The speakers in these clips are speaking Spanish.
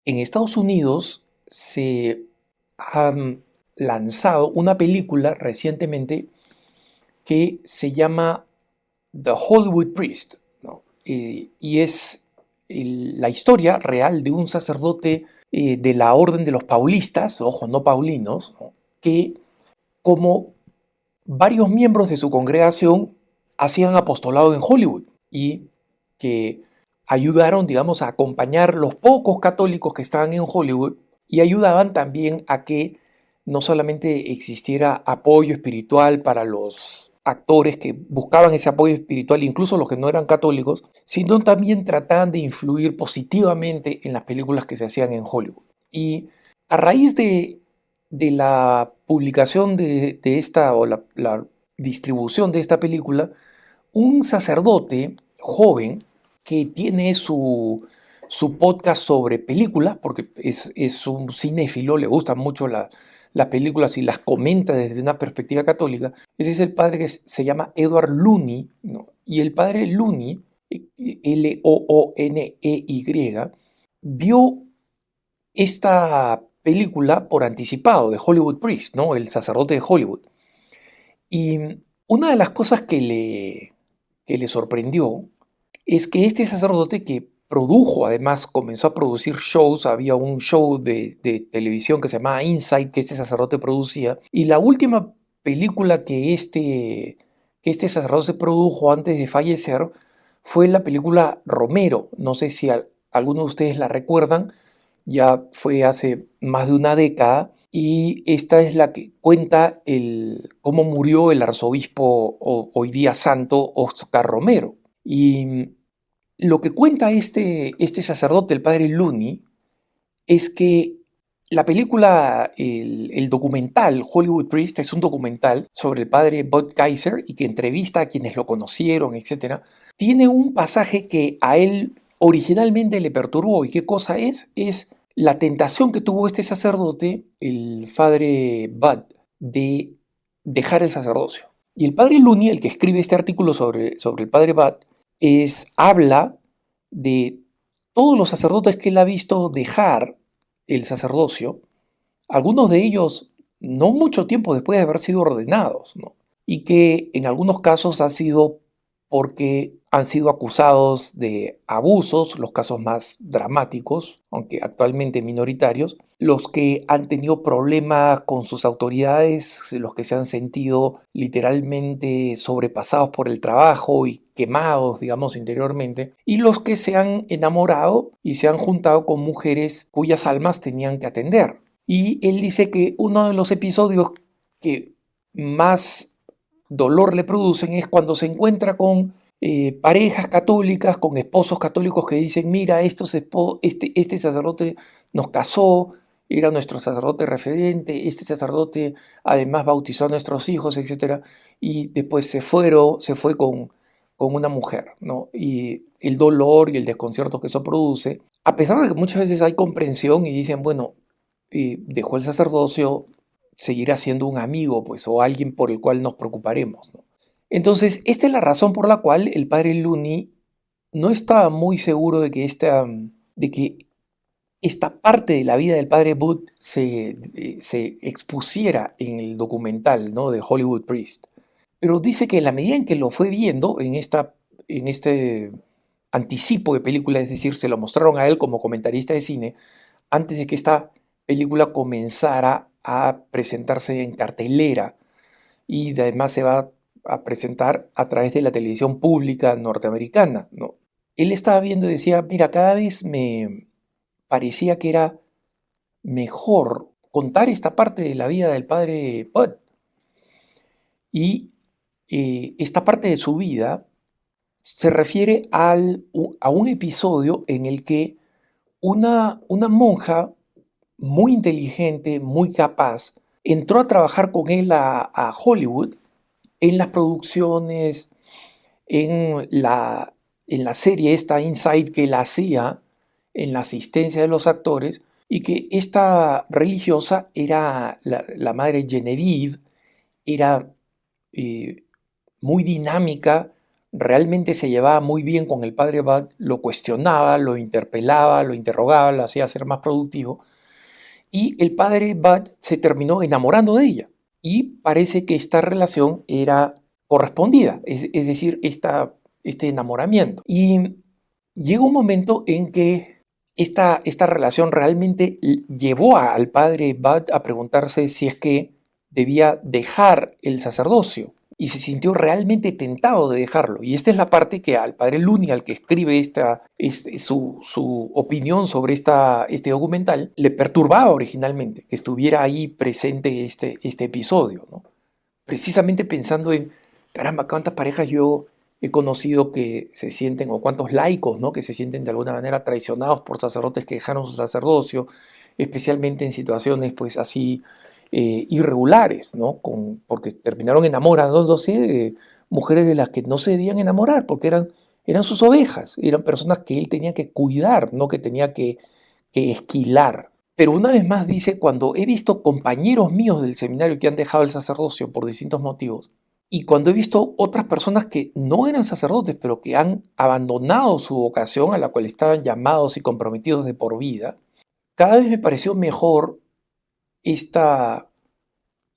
En Estados Unidos se ha lanzado una película recientemente que se llama The Hollywood Priest, ¿no? Y es la historia real de un sacerdote de la orden de los paulistas, ojo, no paulinos, ¿no? Que como varios miembros de su congregación hacían apostolado en Hollywood y que ayudaron, digamos, a acompañar los pocos católicos que estaban en Hollywood y ayudaban también a que no solamente existiera apoyo espiritual para los actores que buscaban ese apoyo espiritual, incluso los que no eran católicos, sino también trataban de influir positivamente en las películas que se hacían en Hollywood. Y a raíz de la publicación de esta o la distribución de esta película, un sacerdote joven que tiene su podcast sobre películas, porque es un cinéfilo, le gustan mucho las películas y las comenta desde una perspectiva católica. Ese es el padre que se llama Edward Looney, ¿no? Y el padre Looney, Looney, vio esta película por anticipado de Hollywood Priest, ¿no? El sacerdote de Hollywood. Y una de las cosas que le sorprendió es que este sacerdote que produjo, además comenzó a producir shows, había un show de televisión que se llamaba Inside que este sacerdote producía, y la última película que este sacerdote produjo antes de fallecer fue la película Romero. No sé si algunos de ustedes la recuerdan, ya fue hace más de una década, y esta es la que cuenta cómo murió el arzobispo hoy día santo Oscar Romero. Y lo que cuenta este sacerdote, el padre Looney, es que la película, el documental Hollywood Priest, es un documental sobre el padre Bud Kaiser y que entrevista a quienes lo conocieron, etc. Tiene un pasaje que a él originalmente le perturbó. ¿Y qué cosa es? Es la tentación que tuvo este sacerdote, el padre Bud, de dejar el sacerdocio. Y el padre Looney, el que escribe este artículo sobre el padre Bud, habla de todos los sacerdotes que él ha visto dejar el sacerdocio, algunos de ellos no mucho tiempo después de haber sido ordenados, ¿no? Y que en algunos casos ha sido porque han sido acusados de abusos, los casos más dramáticos, aunque actualmente minoritarios, los que han tenido problemas con sus autoridades, los que se han sentido literalmente sobrepasados por el trabajo y quemados, digamos, interiormente, y los que se han enamorado y se han juntado con mujeres cuyas almas tenían que atender. Y él dice que uno de los episodios que más dolor le producen es cuando se encuentra con parejas católicas, con esposos católicos que dicen, mira, este sacerdote nos casó, era nuestro sacerdote referente, este sacerdote además bautizó a nuestros hijos, etc. Y después se fue con una mujer, ¿no? Y el dolor y el desconcierto que eso produce, a pesar de que muchas veces hay comprensión y dicen, bueno, dejó el sacerdocio, seguirá siendo un amigo, pues, o alguien por el cual nos preocuparemos, ¿no? Entonces, esta es la razón por la cual el padre Looney no estaba muy seguro de que esta parte de la vida del padre Booth se expusiera en el documental, ¿no? De Hollywood Priest. Pero dice que en la medida en que lo fue viendo en este anticipo de película, es decir, se lo mostraron a él como comentarista de cine, antes de que esta película comenzara a presentarse en cartelera y además se va a presentar a través de la televisión pública norteamericana, ¿no? Él estaba viendo y decía, mira, cada vez me parecía que era mejor contar esta parte de la vida del padre Bud. Y esta parte de su vida se refiere a un episodio en el que una monja muy inteligente, muy capaz, entró a trabajar con él a Hollywood en las producciones, en la serie esta Inside que él hacía, en la asistencia de los actores, y que esta religiosa era la madre Genevieve, era muy dinámica, realmente se llevaba muy bien con el padre Bud, lo cuestionaba, lo interpelaba, lo interrogaba, lo hacía ser más productivo. Y el padre Bud se terminó enamorando de ella. Y parece que esta relación era correspondida, es decir, este enamoramiento. Y llega un momento en que esta relación realmente llevó al padre Bud a preguntarse si es que debía dejar el sacerdocio y se sintió realmente tentado de dejarlo. Y esta es la parte que al padre Looney, al que escribe su opinión sobre este documental, le perturbaba originalmente que estuviera ahí presente este episodio, ¿no? Precisamente pensando en, caramba, cuántas parejas yo he conocido que se sienten, o cuántos laicos, ¿no? Que se sienten de alguna manera traicionados por sacerdotes que dejaron su sacerdocio, especialmente en situaciones pues así irregulares, ¿no? Porque terminaron enamorándose de mujeres de las que no se debían enamorar, porque eran sus ovejas, eran personas que él tenía que cuidar, no que tenía que esquilar. Pero una vez más dice, cuando he visto compañeros míos del seminario que han dejado el sacerdocio por distintos motivos, y cuando he visto otras personas que no eran sacerdotes, pero que han abandonado su vocación a la cual estaban llamados y comprometidos de por vida, cada vez me pareció mejor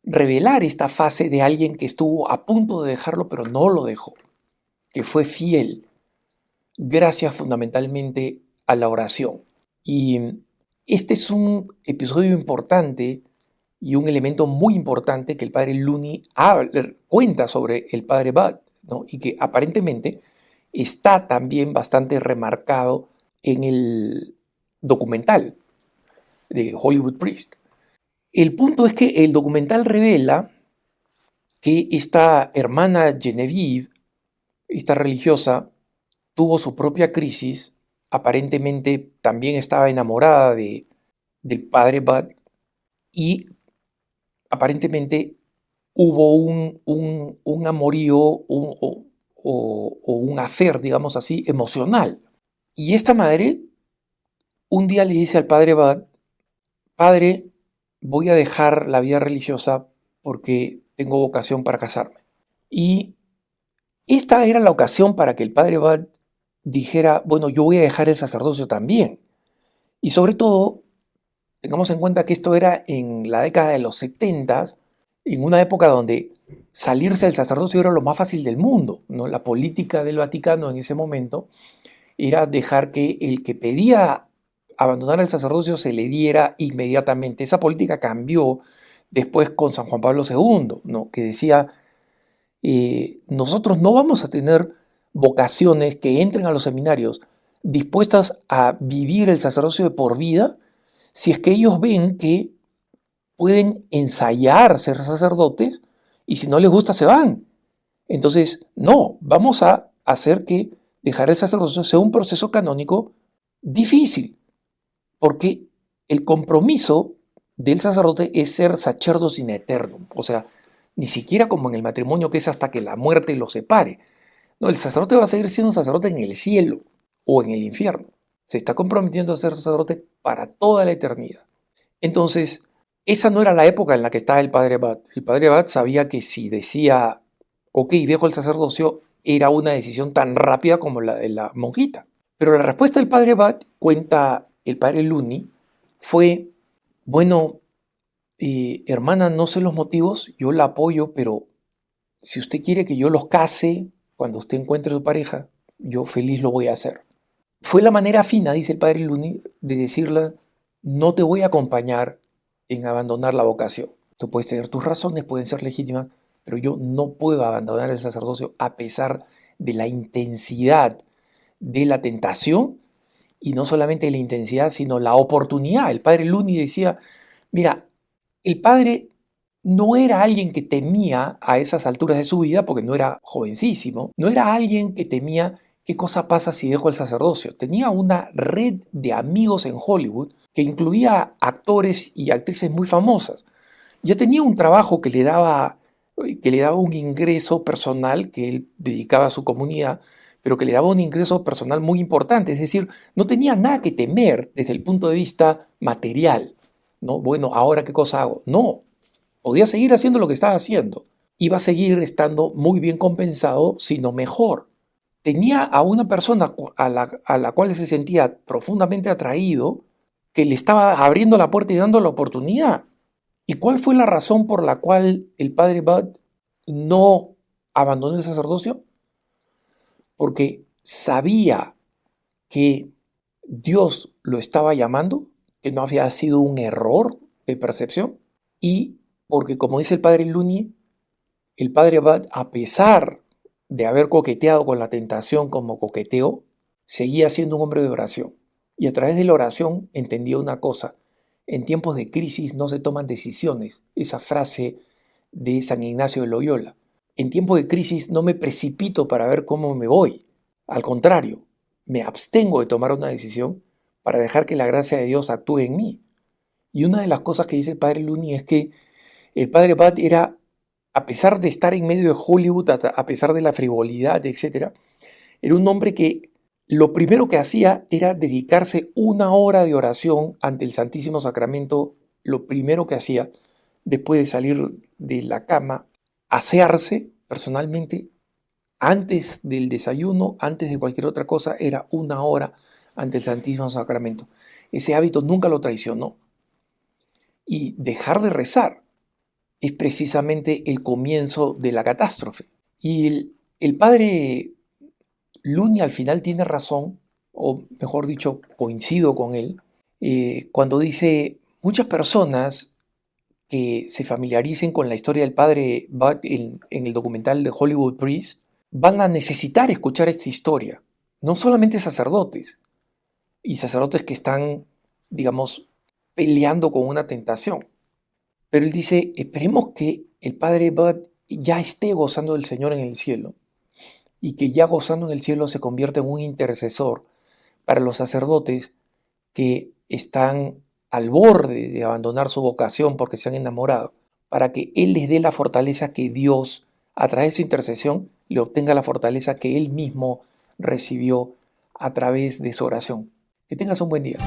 revelar esta fase de alguien que estuvo a punto de dejarlo, pero no lo dejó, que fue fiel, gracias fundamentalmente a la oración. Y este es un episodio importante y un elemento muy importante que el padre Looney cuenta sobre el padre Bud, ¿no? Y que aparentemente está también bastante remarcado en el documental de Hollywood Priest. El punto es que el documental revela que esta hermana Genevieve, esta religiosa, tuvo su propia crisis, aparentemente también estaba enamorada del padre Bud y aparentemente hubo un amorío o un affair, digamos así, emocional. Y esta madre un día le dice al padre Bud, padre, voy a dejar la vida religiosa porque tengo vocación para casarme. Y esta era la ocasión para que el padre Bud dijera, bueno, yo voy a dejar el sacerdocio también. Y sobre todo, tengamos en cuenta que esto era en la década de los 70, en una época donde salirse del sacerdocio era lo más fácil del mundo, ¿no? La política del Vaticano en ese momento era dejar que el que pedía abandonar el sacerdocio se le diera inmediatamente. Esa política cambió después con San Juan Pablo II, ¿no? Que decía, nosotros no vamos a tener vocaciones que entren a los seminarios dispuestas a vivir el sacerdocio de por vida si es que ellos ven que pueden ensayar ser sacerdotes y si no les gusta se van. Entonces, no, vamos a hacer que dejar el sacerdocio sea un proceso canónico difícil, porque el compromiso del sacerdote es ser sacerdos in aeternum, o sea, ni siquiera como en el matrimonio que es hasta que la muerte los separe. No, el sacerdote va a seguir siendo sacerdote en el cielo o en el infierno. Se está comprometiendo a ser sacerdote para toda la eternidad. Entonces, esa no era la época en la que estaba el padre Bud. El padre Bud sabía que si decía, ok, dejo el sacerdocio, era una decisión tan rápida como la de la monjita. Pero la respuesta del padre Bud, cuenta el padre Looney, fue, bueno, hermana, no sé los motivos, yo la apoyo, pero si usted quiere que yo los case cuando usted encuentre su pareja, yo feliz lo voy a hacer. Fue la manera fina, dice el padre Looney, de decirle, no te voy a acompañar en abandonar la vocación. Tú puedes tener tus razones, pueden ser legítimas, pero yo no puedo abandonar el sacerdocio a pesar de la intensidad de la tentación y no solamente la intensidad, sino la oportunidad. El padre Looney decía, mira, el padre no era alguien que temía a esas alturas de su vida, porque no era jovencísimo, no era alguien que temía qué cosa pasa si dejo el sacerdocio. Tenía una red de amigos en Hollywood que incluía actores y actrices muy famosas. Ya tenía un trabajo que le daba un ingreso personal que él dedicaba a su comunidad, pero que le daba un ingreso personal muy importante. Es decir, no tenía nada que temer desde el punto de vista material, ¿no? Bueno, ¿ahora qué cosa hago? No, podía seguir haciendo lo que estaba haciendo. Iba a seguir estando muy bien compensado, sino mejor. tenía a una persona a la cual se sentía profundamente atraído, que le estaba abriendo la puerta y dando la oportunidad. ¿Y cuál fue la razón por la cual el padre Bud no abandonó el sacerdocio? Porque sabía que Dios lo estaba llamando, que no había sido un error de percepción, y porque, como dice el padre Luni, el padre Abad, a pesar de haber coqueteado con la tentación como coqueteó, seguía siendo un hombre de oración. Y a través de la oración entendía una cosa: en tiempos de crisis no se toman decisiones. Esa frase de San Ignacio de Loyola. En tiempos de crisis no me precipito para ver cómo me voy. Al contrario, me abstengo de tomar una decisión para dejar que la gracia de Dios actúe en mí. Y una de las cosas que dice el padre Luni es que el padre Bad era, a pesar de estar en medio de Hollywood, a pesar de la frivolidad, etc., era un hombre que lo primero que hacía era dedicarse 1 hora de oración ante el Santísimo Sacramento. Lo primero que hacía, después de salir de la cama, asearse personalmente, antes del desayuno, antes de cualquier otra cosa, era 1 hora ante el Santísimo Sacramento. Ese hábito nunca lo traicionó. Y dejar de rezar es precisamente el comienzo de la catástrofe. Y el padre Luni al final tiene razón, o mejor dicho, coincido con él, cuando dice: muchas personas que se familiaricen con la historia del padre Bud en el documental de Hollywood Priest van a necesitar escuchar esta historia. No solamente sacerdotes, y sacerdotes que están, digamos, peleando con una tentación. Pero él dice: esperemos que el padre Bud ya esté gozando del Señor en el cielo, y que ya gozando en el cielo se convierta en un intercesor para los sacerdotes que están al borde de abandonar su vocación porque se han enamorado, para que Él les dé la fortaleza que Dios, a través de su intercesión, le obtenga la fortaleza que Él mismo recibió a través de su oración. Que tengas un buen día.